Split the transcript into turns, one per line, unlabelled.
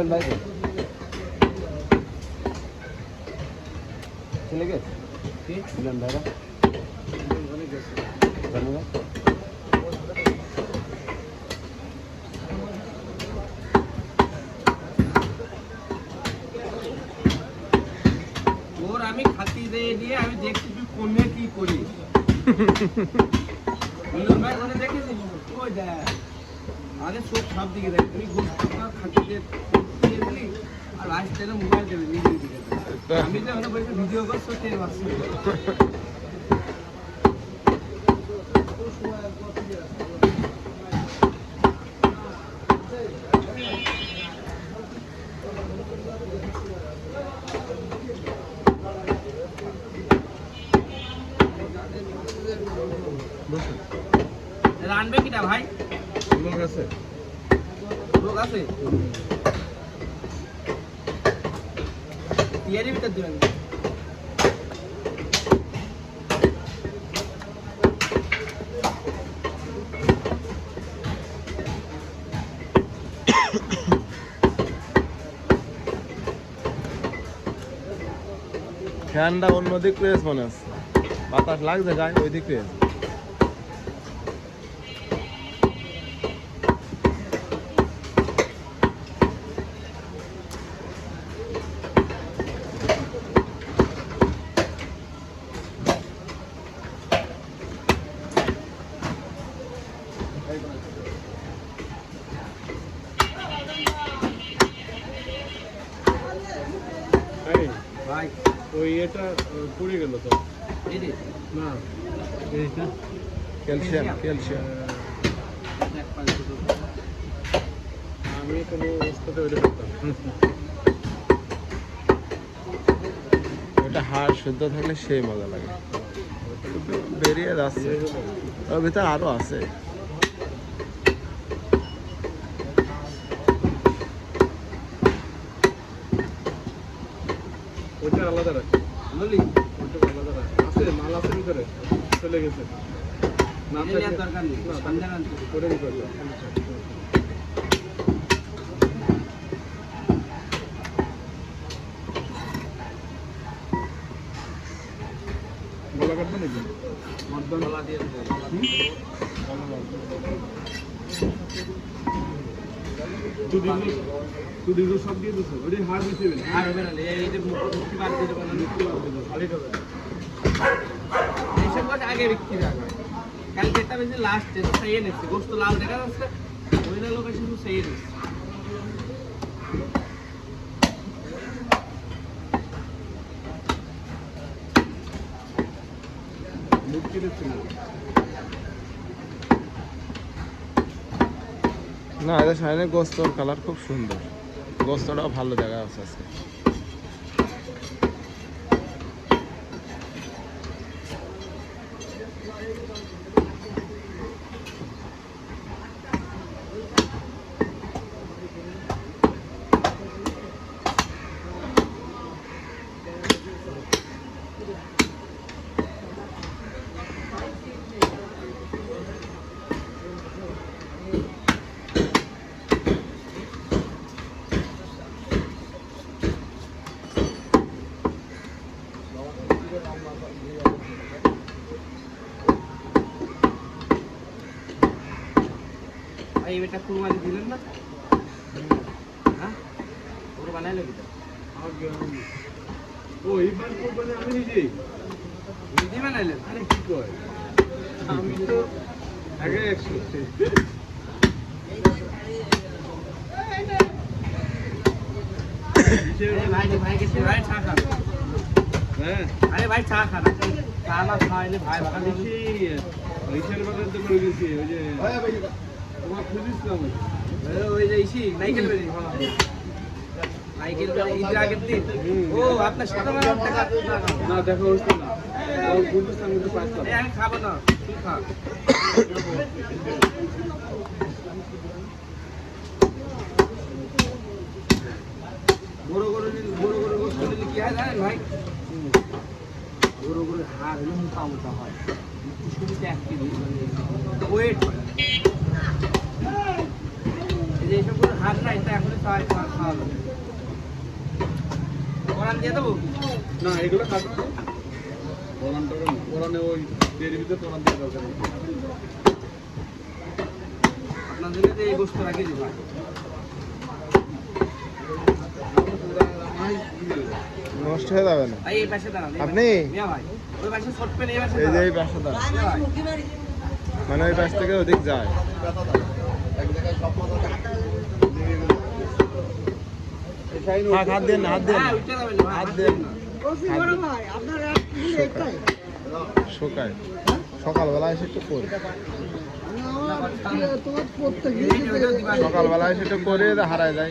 মিলন ভাই চলে গেছে মিলন ভাইরা ধন্যবাদ।
ওর আমি খাতি দিয়ে আমি দেখছি তুই কোনে কি করিস। মিলন ভাই কোনে দেখেছিস? ওই দেখ আরে সব সব দিকে দেখ তুই খাতি দিয়ে দিলি আর লাস্টে মোবাইল দেবে নিজের দিকে। আমি তো ওখানে বসে ভিডিও করছি টের পাচ্ছি। রানবে কিনা ভাই?
লোক আছে
লোক আছে টিয়ারি ভিতর দিবেন।
ফ্যানটা অন্য দিক রয়েছে মনে হচ্ছে, বাতাস লাগছে গায়ে ওই দিক রয়েছে।
ভাই
ওই এটা পড়ে গেল তো
এই যে
না এইটা
ক্যালসিয়াম ক্যালসিয়াম
আমি কোনো অবস্থাতে ওইটা করতাম।
ওটা হাড় শুদ্ধ থাকলে সেই মজা লাগে। বেরিয়ে যাচ্ছে, ওর ভিতরে আরো আছে।
ওইটা আলাদা রাখি
বুঝলি
ওইটা আলাদা রাখি আছে মাল আছে ভিতরে চলে গেছে না
নেওয়ার দরকার নেই সন্ধ্যা আনতে
করে দিতে হবে। গলা কাটবে নাকি
মধ্যম গলা দিয়ে
দুদিগুলো সব দিয়ে দিচ্ছে ওই হাড় দিতে হবে
আর হবে না এই যে মুক্তি বাদ দিয়ে দেবো না খালি দেবো এইসব কথা আগে বিক্রি রাখবে কালকে একটা বেশি লাস্টে তো সেই এনেছি গোস্ত লাল দেখা যাচ্ছে ওই না লোক শুধু সেই এনেছি
মুক্তি দিচ্ছে
না এটা শাইনের গোস্তর কালার খুব সুন্দর, গোস্তটাও ভালো দেখা যাচ্ছে আজকে।
ভাই এটা কুরবানি দিলেন না হ্যাঁ ওর বানাইলো কি
ও এইবার কোরবানি আমি নিজেই
নিজে বানাইলেন
আরে কি কয় আমি তো আগে 100
ভাই ভাই কিছু ভাই চা খান
হ্যাঁ
আরে ভাই চা খান চা না খাইলে ভাই বাগান
ঐশার বাগান তো করে গেছি ওই যে তোমার খুঁজিছিলাম
ওই যে ইসি নাইকেল বেরি নাইকেল বেরি ঈদের আগের দিন ও আপনার সাথে টাকা
না দেখা হচ্ছে না ও খুঁজছিলাম কিন্তু পাইছিলাম
আমি খাবো না তুই খা বড় বড় গোস্ত নিলে কি হয় জানেন ভাই বড় বড় হাড় হলে মোটা মোটা হয় শুরুতে 1 কেজি ওয়েট হয় এই যে এইসব হাড় না এটা এখন চাই তোমার খাওয়া যাবে কোরআন দিয়ে দেবো
না এগুলো কাটবে কোরআনে ওই এর ভিতরে কোরআন দিয়ে দরকার নেই।
আপনার জন্য তো এই বস্তু রাখি দিই ভাই
নষ্ট হয়ে যাবে না।
ভাই এই পাশে দাঁড়ান
আপনি?
মিয়া ভাই ওই পাশে শর্ট পেন এই পাশে
এই যে
দাঁড়ান।
এই পাশে দাঁড়ান,
মিয়া ভাই
মানে ওই পাশ থেকে ওদিক যায়। হাত দেন, হাত দেন,
হ্যাঁ উঠে যাবেন ভাই
হাত
হাত
দেন।
দেন না
শোকায় সকালবেলা এসে একটু করি,
এই যে ওইটা দিবা
সকালবেলা এসে একটু করে হারায় যায়।